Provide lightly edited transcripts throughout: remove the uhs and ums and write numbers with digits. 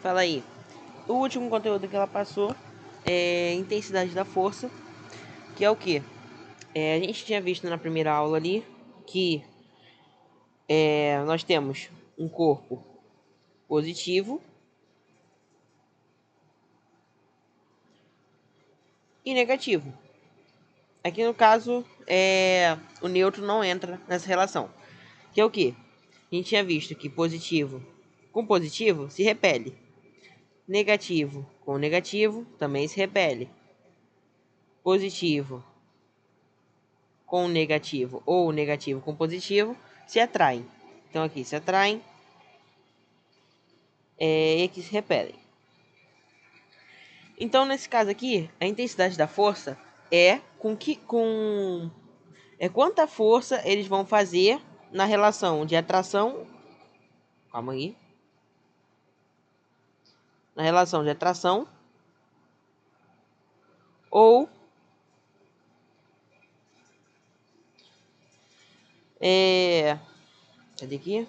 Fala aí. O último conteúdo que ela passou é intensidade da força, que é o que? A gente tinha visto na primeira aula ali que nós temos um corpo positivo e negativo. Aqui no caso, o neutro não entra nessa relação. Que é o que? A gente tinha visto que positivo com positivo se repele. Negativo com negativo também se repele. Positivo com negativo ou negativo com positivo se atraem. Então aqui se atraem e aqui se repelem. Então nesse caso aqui, a intensidade da força é quanta força eles vão fazer na relação de atração. Calma aí. Na relação de atração ou cadê aqui?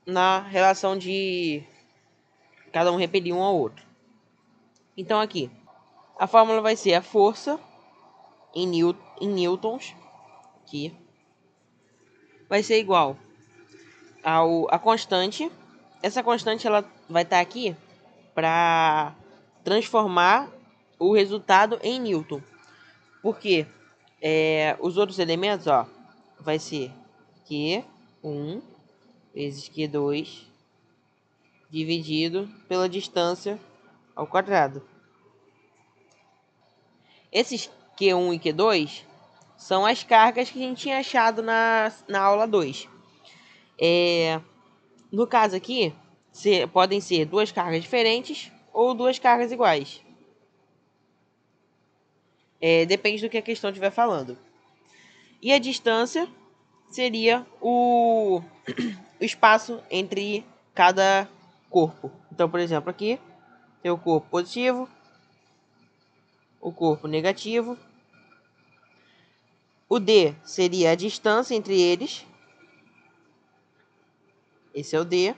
Na relação de cada um repelir um ao outro. Então aqui, a fórmula vai ser a força em newtons, aqui, vai ser igual a constante. Essa constante ela vai estar aqui para transformar o resultado em newton. Porque os outros elementos, ó, vai ser Q1 vezes Q2 dividido pela distância ao quadrado. Esses Q1 e Q2 são as cargas que a gente tinha achado na aula 2. No caso aqui, podem ser duas cargas diferentes ou duas cargas iguais. Depende do que a questão estiver falando. E a distância seria o espaço entre cada corpo. Então, por exemplo, aqui tem o corpo positivo, o corpo negativo. O D seria a distância entre eles. Esse é o D.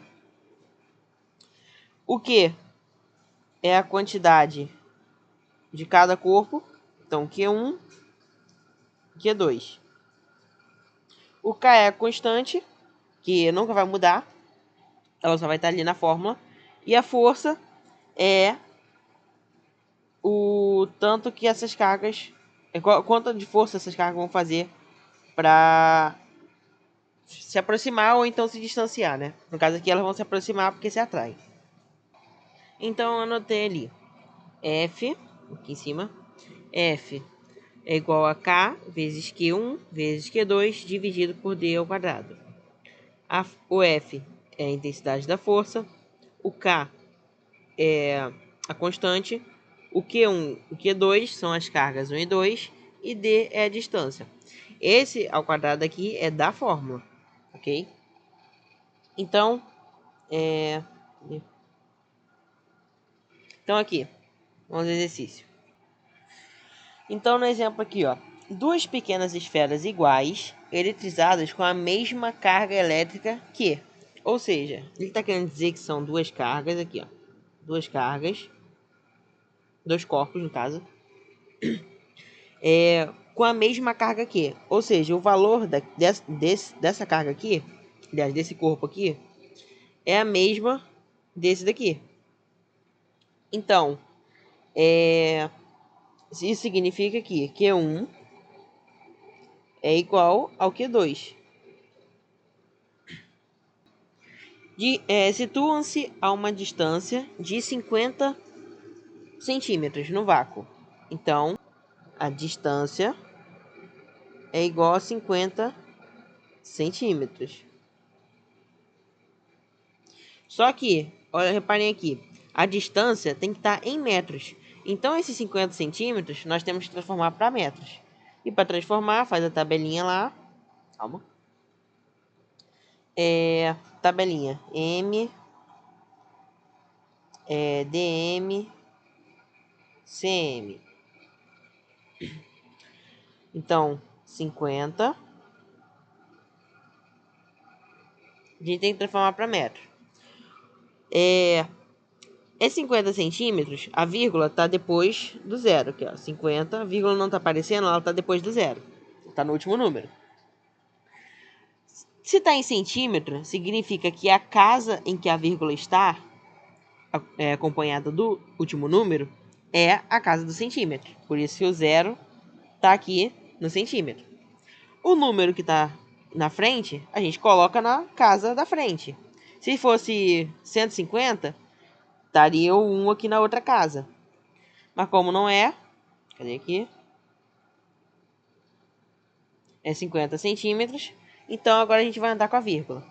O Q é a quantidade de cada corpo. Então, Q1, Q2. O K é a constante, que nunca vai mudar. Ela só vai estar ali na fórmula. E a força é o tanto que essas cargas... quanto de força essas cargas vão fazer para se aproximar ou então se distanciar, né? No caso aqui, elas vão se aproximar porque se atraem. Então, eu anotei ali. F, aqui em cima. F é igual a K vezes Q1 vezes Q2 dividido por D ao quadrado. O F é a intensidade da força. O K é a constante. O Q1 e o Q2 são as cargas 1 e 2. E D é a distância. Esse ao quadrado aqui é da fórmula. Ok? Então, aqui, vamos ao exercício. Então, no exemplo aqui, ó, duas pequenas esferas iguais, eletrizadas com a mesma carga elétrica que... Ou seja, ele está querendo dizer que são duas cargas aqui, ó. Duas cargas, dois corpos, no caso, com a mesma carga aqui. Ou seja, o valor dessa carga aqui, aliás, desse corpo aqui, é a mesma desse daqui. Então, isso significa que Q1 é igual ao Q2. Situam-se a uma distância de 50 centímetros no vácuo. Então, a distância é igual a 50 centímetros. Só que, olha, reparem aqui, a distância tem que estar em metros. Então, esses 50 centímetros nós temos que transformar para metros. E para transformar, faz a tabelinha lá. Calma. Tabelinha M, DM, CM. Então, 50 a gente tem que transformar para metro. É 50 centímetros, a vírgula está depois do zero. Aqui, ó, 50, a vírgula não está aparecendo, ela está depois do zero. Está no último número. Se está em centímetro, significa que a casa em que a vírgula está, acompanhada do último número, é a casa do centímetro. Por isso que o zero está aqui no centímetro. O número que está na frente, a gente coloca na casa da frente. Se fosse 150, estaria o 1 aqui na outra casa. Mas como não é, cadê aqui? É 50 centímetros. Então agora a gente vai andar com a vírgula.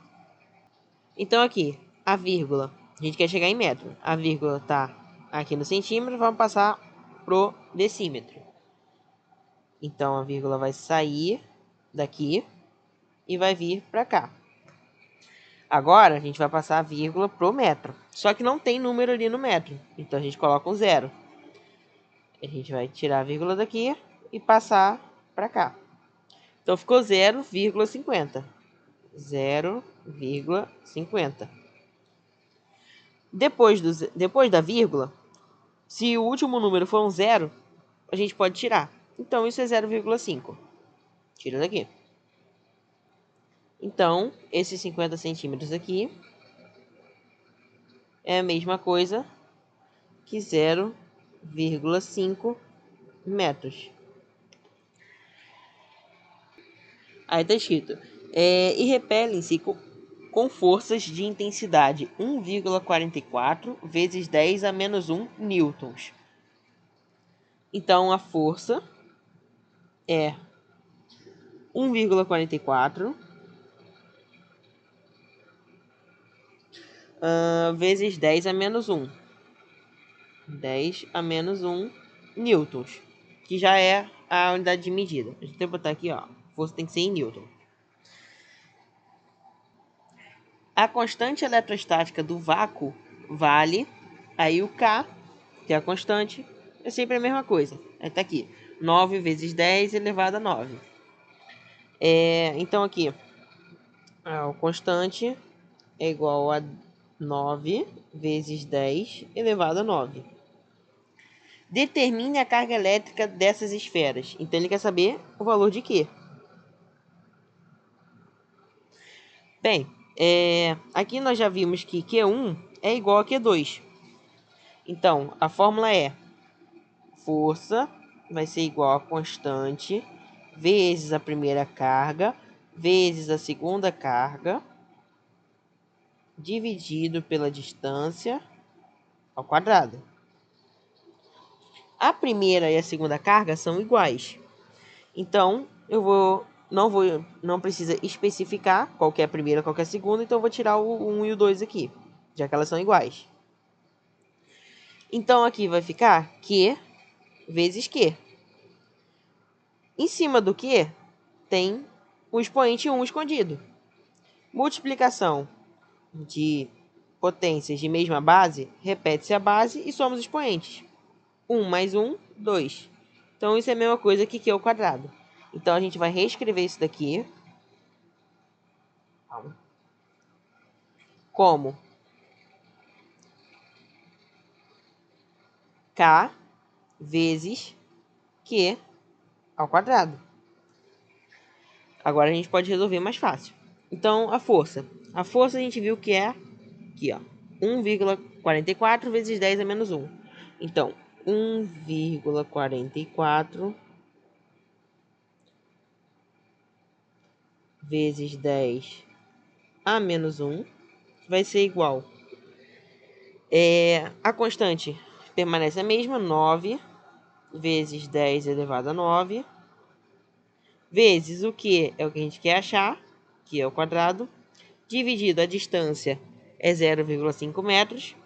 Então aqui, a vírgula, a gente quer chegar em metro. A vírgula está aqui no centímetro, vamos passar pro decímetro. Então a vírgula vai sair daqui e vai vir para cá. Agora a gente vai passar a vírgula pro metro. Só que não tem número ali no metro. Então a gente coloca um zero. A gente vai tirar a vírgula daqui e passar para cá. Então ficou 0,50. 0,50. Depois da vírgula, se o último número for um zero, a gente pode tirar. Então isso é 0,5. Tira daqui. Então, esses 50 centímetros aqui é a mesma coisa que 0,5 metros. Aí está escrito: e repelem-se com forças de intensidade 1,44 vezes 10 a menos 1 newtons. Então, a força é 1,44 vezes 10 a menos 1. 10 a menos 1 newtons, que já é a unidade de medida. A gente tem que botar aqui, ó, força tem que ser em newton. A constante eletrostática do vácuo vale, aí o K, que é a constante, é sempre a mesma coisa. Aí tá aqui, 9 vezes 10 elevado a 9. Então aqui, a constante é igual a 9 vezes 10 elevado a 9. Determine a carga elétrica dessas esferas. Então ele quer saber o valor de quê? Bem, aqui nós já vimos que Q1 é igual a Q2. Então, a fórmula é força vai ser igual a constante vezes a primeira carga vezes a segunda carga dividido pela distância ao quadrado. A primeira e a segunda carga são iguais. Então, não precisa especificar qual que é a primeira e qual que é a segunda, então eu vou tirar o 1 e o 2 aqui, já que elas são iguais. Então, aqui vai ficar Q vezes Q. Em cima do Q, tem o expoente 1 escondido. Multiplicação de potências de mesma base, repete-se a base e soma os expoentes. 1 mais 1, 2. Então, isso é a mesma coisa que Q ao quadrado. Então, a gente vai reescrever isso daqui como K vezes Q ao quadrado. Agora a gente pode resolver mais fácil. Então, a força. A força a gente viu que é aqui, ó, 1,44 vezes 10 a menos 1. Então, 1,44 vezes 10 a menos 1 vai ser igual. A constante permanece a mesma, 9 vezes 10 elevado a 9, vezes o que é o que a gente quer achar, que é o quadrado, dividido a distância é 0,5 metros,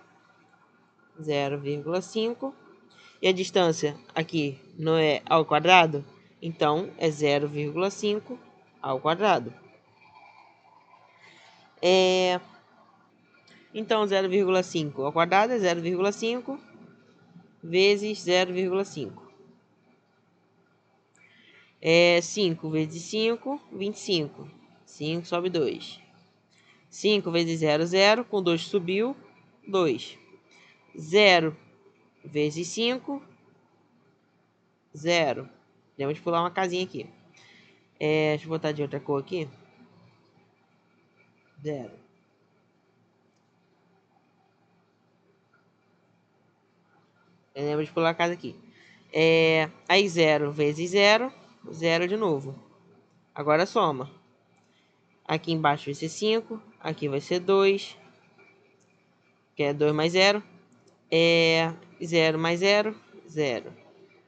0,5, e a distância aqui não é ao quadrado, então é 0,5 ao quadrado. Então 0,5 ao quadrado é 0,5 vezes 0,5. 5 vezes 5, 25. 5 sobe 2. 5 vezes 0, 0. Com 2 subiu, 2. 0 vezes 5, 0. Podemos pular uma casinha aqui. Deixa eu botar de outra cor aqui. 0. Lembra de pular a casa aqui. Aí 0 vezes 0, 0 de novo. Agora soma. Aqui embaixo vai ser 5, aqui vai ser 2, que é 2 mais 0. 0 mais 0, 0.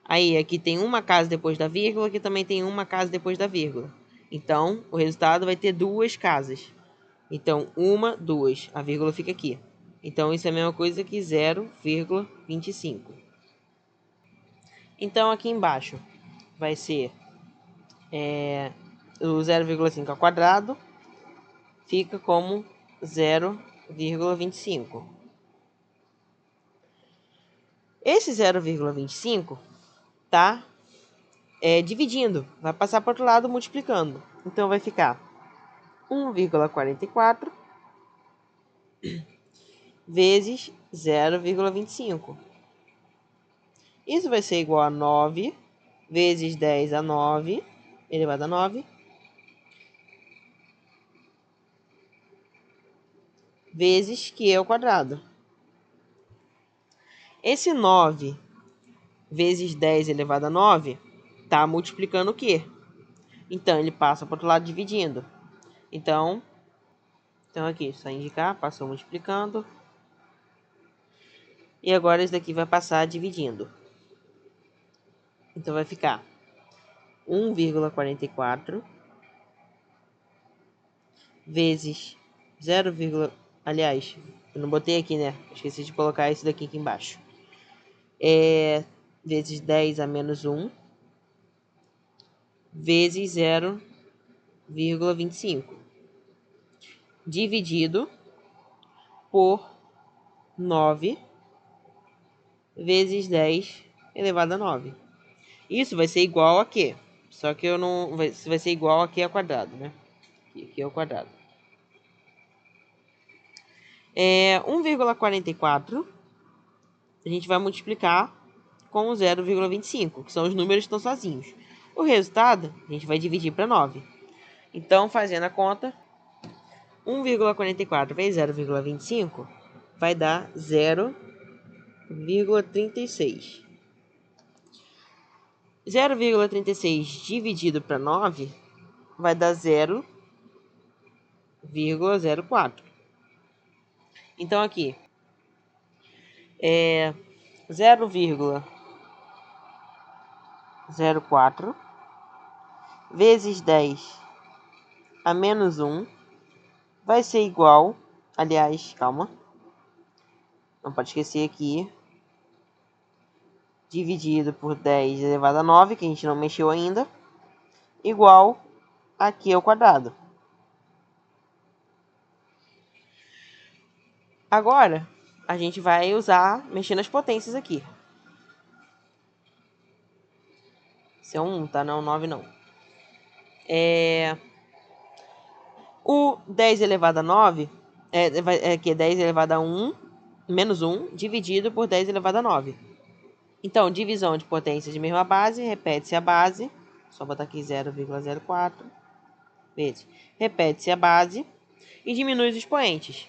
Aí aqui tem uma casa depois da vírgula, aqui também tem uma casa depois da vírgula. Então, o resultado vai ter duas casas. Então, 1, 2. A vírgula fica aqui. Então, isso é a mesma coisa que 0,25. Então, aqui embaixo vai ser o 0,5 ao quadrado. Fica como 0,25. Esse 0,25 tá dividindo. Vai passar para o outro lado multiplicando. Então, vai ficar 1,44 vezes 0,25. Isso vai ser igual a 9 vezes 10 a 9, elevado a 9, vezes Q ao quadrado. Esse 9 vezes 10 elevado a 9 está multiplicando o Q. Então, ele passa para o outro lado dividindo. Então aqui, só indicar, passou multiplicando. E agora esse daqui vai passar dividindo. Então, vai ficar 1,44 vezes 0, aliás, eu não botei aqui, né? Esqueci de colocar esse daqui embaixo. Vezes 10 a menos 1 vezes 0,25 dividido por 9 vezes 10 elevado a 9. Isso vai ser igual a quê? Só que eu não... vai ser igual a Q ao quadrado, né? Aqui ao quadrado. 1,44 a gente vai multiplicar com o 0,25, que são os números que estão sozinhos. O resultado, a gente vai dividir para 9. Então, fazendo a conta, 1,44 vezes 0,25 vai dar 0,36. 0,36 dividido para 9 vai dar 0,04. Então, aqui, 0,04 vezes 10 a menos 1 vai ser igual, aliás, calma, não pode esquecer aqui, dividido por 10 elevado a 9, que a gente não mexeu ainda, igual a Q ao quadrado. Agora, a gente vai mexer nas potências aqui. Esse é 1, tá? Não, 9 não. O 10 elevado a 9 que é 10 elevado a 1, menos 1, dividido por 10 elevado a 9. Então, divisão de potências de mesma base, repete-se a base, só botar aqui 0,04, vezes, repete-se a base e diminui os expoentes.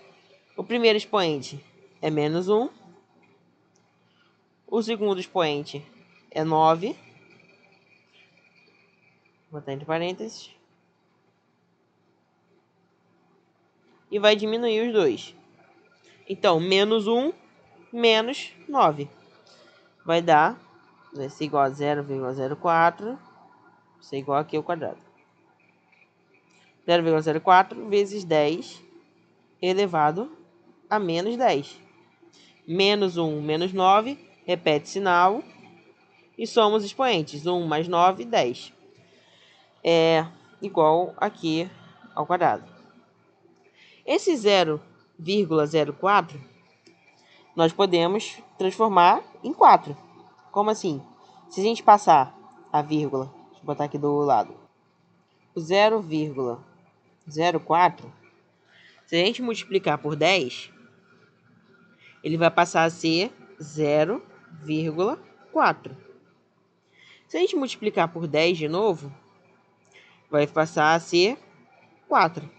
O primeiro expoente é menos 1, o segundo expoente é 9, vou botar entre parênteses, e vai diminuir os dois. Então, menos 1 menos 9 vai ser igual a 0,04, vai ser igual aqui ao quadrado. 0,04 vezes 10 elevado a menos 10. Menos 1 menos 9, repete sinal e soma os expoentes. 1 mais 9, 10. É igual aqui ao quadrado. Esse 0,04 nós podemos transformar em 4. Como assim? Se a gente passar a vírgula, deixa eu botar aqui do lado, o 0,04, Se a gente multiplicar por 10, ele vai passar a ser 0,4. Se a gente multiplicar por 10 de novo, vai passar a ser 4.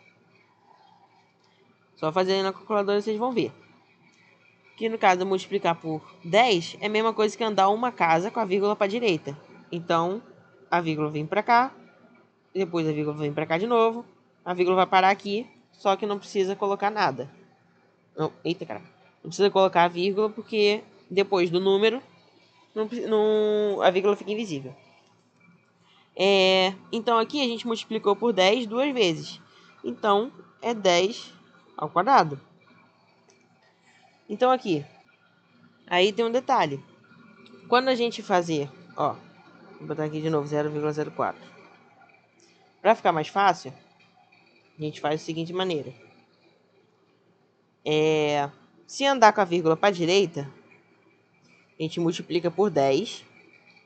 Só fazendo na calculadora vocês vão ver. Que no caso, multiplicar por 10 é a mesma coisa que andar uma casa com a vírgula para a direita. Então, a vírgula vem para cá, depois a vírgula vem para cá de novo, a vírgula vai parar aqui, só que não precisa colocar nada. Não, eita, cara. Não precisa colocar a vírgula porque depois do número, a vírgula fica invisível. Então, aqui a gente multiplicou por 10 duas vezes. Então, é 10 ao quadrado. Então, aqui. Aí tem um detalhe. Quando a gente fazer, ó, vou botar aqui de novo 0,04. Para ficar mais fácil, a gente faz da seguinte maneira. Se andar com a vírgula para a direita, a gente multiplica por 10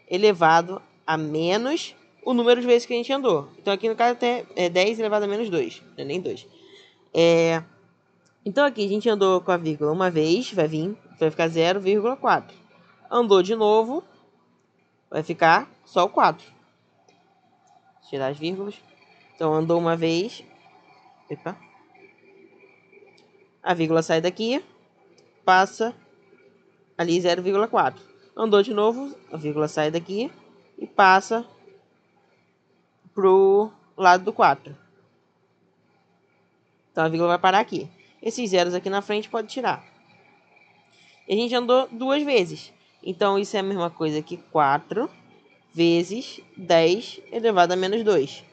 elevado a menos o número de vezes que a gente andou. Então, aqui no caso até é 10 elevado a menos 2, não é nem 2. Então, aqui a gente andou com a vírgula uma vez, vai ficar 0,4. Andou de novo, vai ficar só o 4. Tirar as vírgulas. Então, andou uma vez. Epa. A vírgula sai daqui, passa ali 0,4. Andou de novo, a vírgula sai daqui e passa pro lado do 4. Então, a vírgula vai parar aqui. Esses zeros aqui na frente pode tirar. E a gente andou duas vezes. Então, isso é a mesma coisa que 4 vezes 10 elevado a menos 2.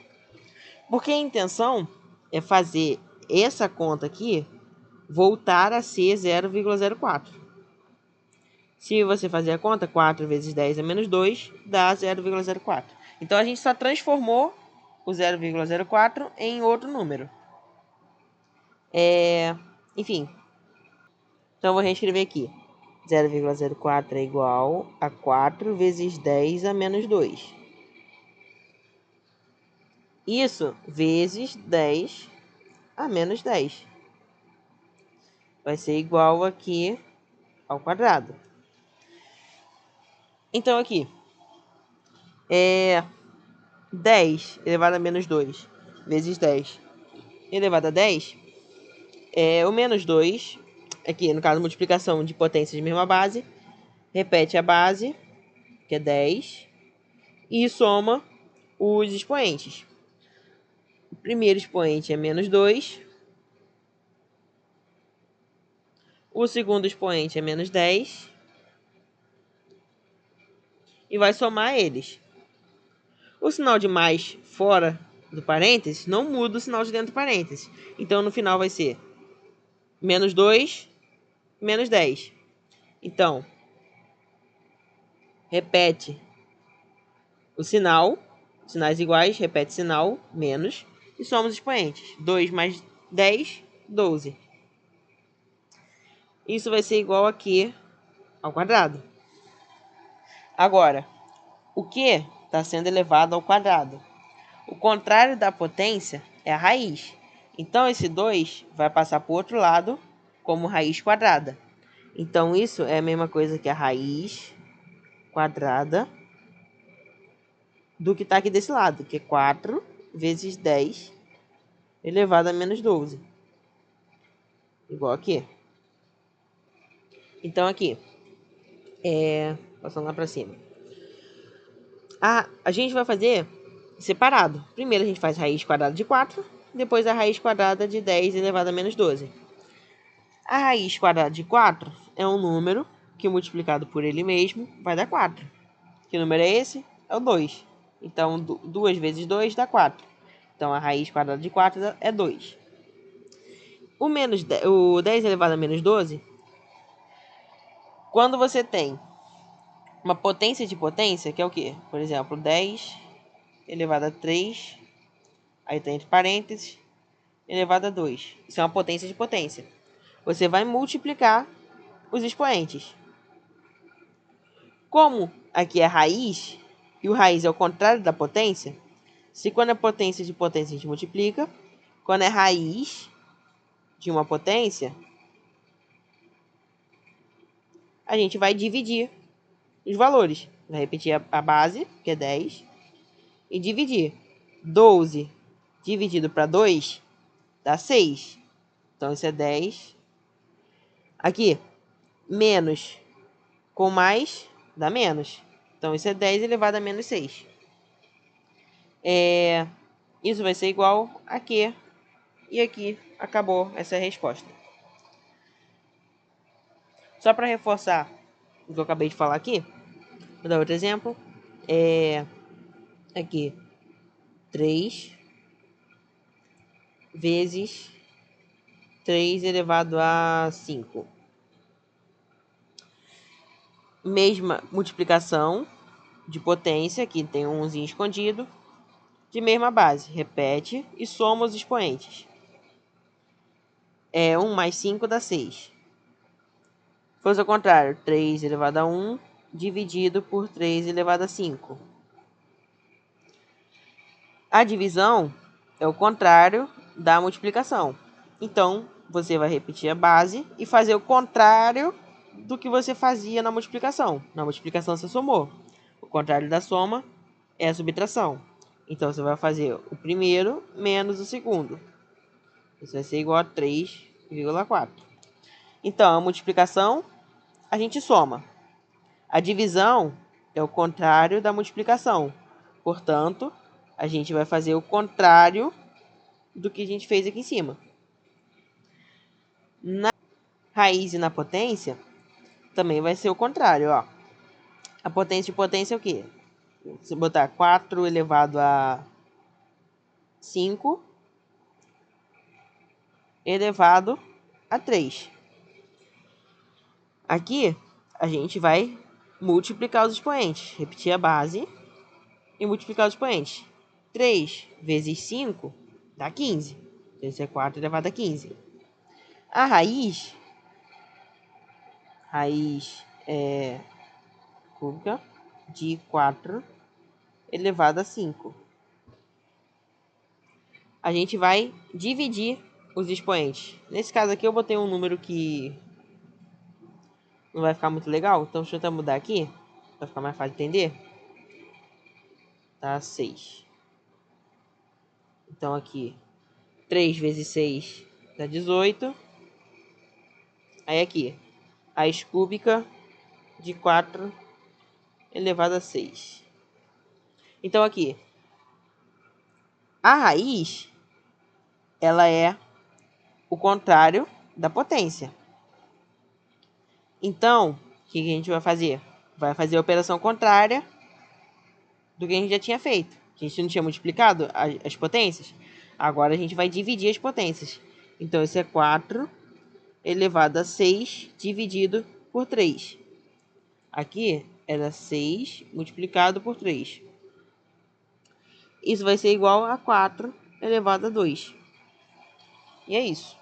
Porque a intenção é fazer essa conta aqui voltar a ser 0,04. Se você fazer a conta, 4 vezes 10 a menos 2 dá 0,04. Então, a gente só transformou o 0,04 em outro número. Enfim. Então, eu vou reescrever aqui. 0,04 é igual a 4 vezes 10 a menos 2. Isso vezes 10 a menos 10. Vai ser igual aqui ao quadrado. Então, aqui. 10 elevado a menos 2 vezes 10 elevado a 10. O menos 2, aqui no caso multiplicação de potências de mesma base, repete a base, que é 10, e soma os expoentes. O primeiro expoente é menos 2, o segundo expoente é menos 10, e vai somar eles. O sinal de mais fora do parênteses não muda o sinal de dentro do parênteses. Então, no final vai ser menos 2, menos 10. Então, repete o sinal, sinais iguais, repete sinal, menos, e soma os expoentes. 2 mais 10, 12. Isso vai ser igual aqui ao quadrado. Agora, o que está sendo elevado ao quadrado? O contrário da potência é a raiz. Então, esse 2 vai passar para o outro lado como raiz quadrada. Então, isso é a mesma coisa que a raiz quadrada do que está aqui desse lado, que é 4 vezes 10 elevado a menos 12. Igual aqui. Então, aqui. Passando lá para cima. A gente vai fazer separado. Primeiro a gente faz raiz quadrada de 4, depois a raiz quadrada de 10 elevado a menos 12. A raiz quadrada de 4 é um número que multiplicado por ele mesmo vai dar 4. Que número é esse? É o 2. Então, 2 vezes 2 dá 4. Então, a raiz quadrada de 4 é 2. O 10 elevado a menos 12, quando você tem uma potência de potência, que é o quê? Por exemplo, 10 elevado a 3, aí está entre parênteses, elevado a 2. Isso é uma potência de potência. Você vai multiplicar os expoentes. Como aqui é raiz, e o raiz é o contrário da potência, se quando é potência de potência a gente multiplica, quando é raiz de uma potência, a gente vai dividir os valores. Vai repetir a base, que é 10, e dividir. 12 dividido para 2 dá 6. Então, isso é 10. Aqui, menos com mais dá menos. Então, isso é 10 elevado a menos 6. Isso vai ser igual a Q. E aqui acabou essa resposta. Só para reforçar o que eu acabei de falar aqui, vou dar outro exemplo. Aqui, 3 vezes 3 elevado a 5. Mesma multiplicação de potência, aqui tem um 1zinho escondido, de mesma base. Repete e soma os expoentes. 1 mais 5 dá 6. Se fosse ao contrário, 3 elevado a 1 dividido por 3 elevado a 5. A divisão é o contrário da multiplicação. Então, você vai repetir a base e fazer o contrário do que você fazia na multiplicação. Na multiplicação você somou. O contrário da soma é a subtração. Então, você vai fazer o primeiro menos o segundo. Isso vai ser igual a 3,4. Então, a multiplicação, a gente soma. A divisão é o contrário da multiplicação. Portanto, a gente vai fazer o contrário do que a gente fez aqui em cima. Na raiz e na potência, também vai ser o contrário, ó. A potência de potência é o quê? Se botar 4 elevado a 5 elevado a 3. Aqui, a gente vai multiplicar os expoentes. Repetir a base e multiplicar os expoentes. 3 vezes 5 dá 15. Então, isso é 4 elevado a 15. A raiz é cúbica de 4 elevado a 5. A gente vai dividir os expoentes. Nesse caso aqui, eu botei um número que não vai ficar muito legal. Então, deixa eu tentar mudar aqui, para ficar mais fácil de entender. Tá, 6. Então, aqui, 3 vezes 6 dá 18. Aí, aqui, raiz cúbica de 4 elevado a 6. Então, aqui, a raiz, ela é o contrário da potência. Então, o que a gente vai fazer? Vai fazer a operação contrária do que a gente já tinha feito. A gente não tinha multiplicado as potências? Agora a gente vai dividir as potências. Então, isso é 4 elevado a 6 dividido por 3. Aqui era 6 multiplicado por 3. Isso vai ser igual a 4 elevado a 2. E é isso.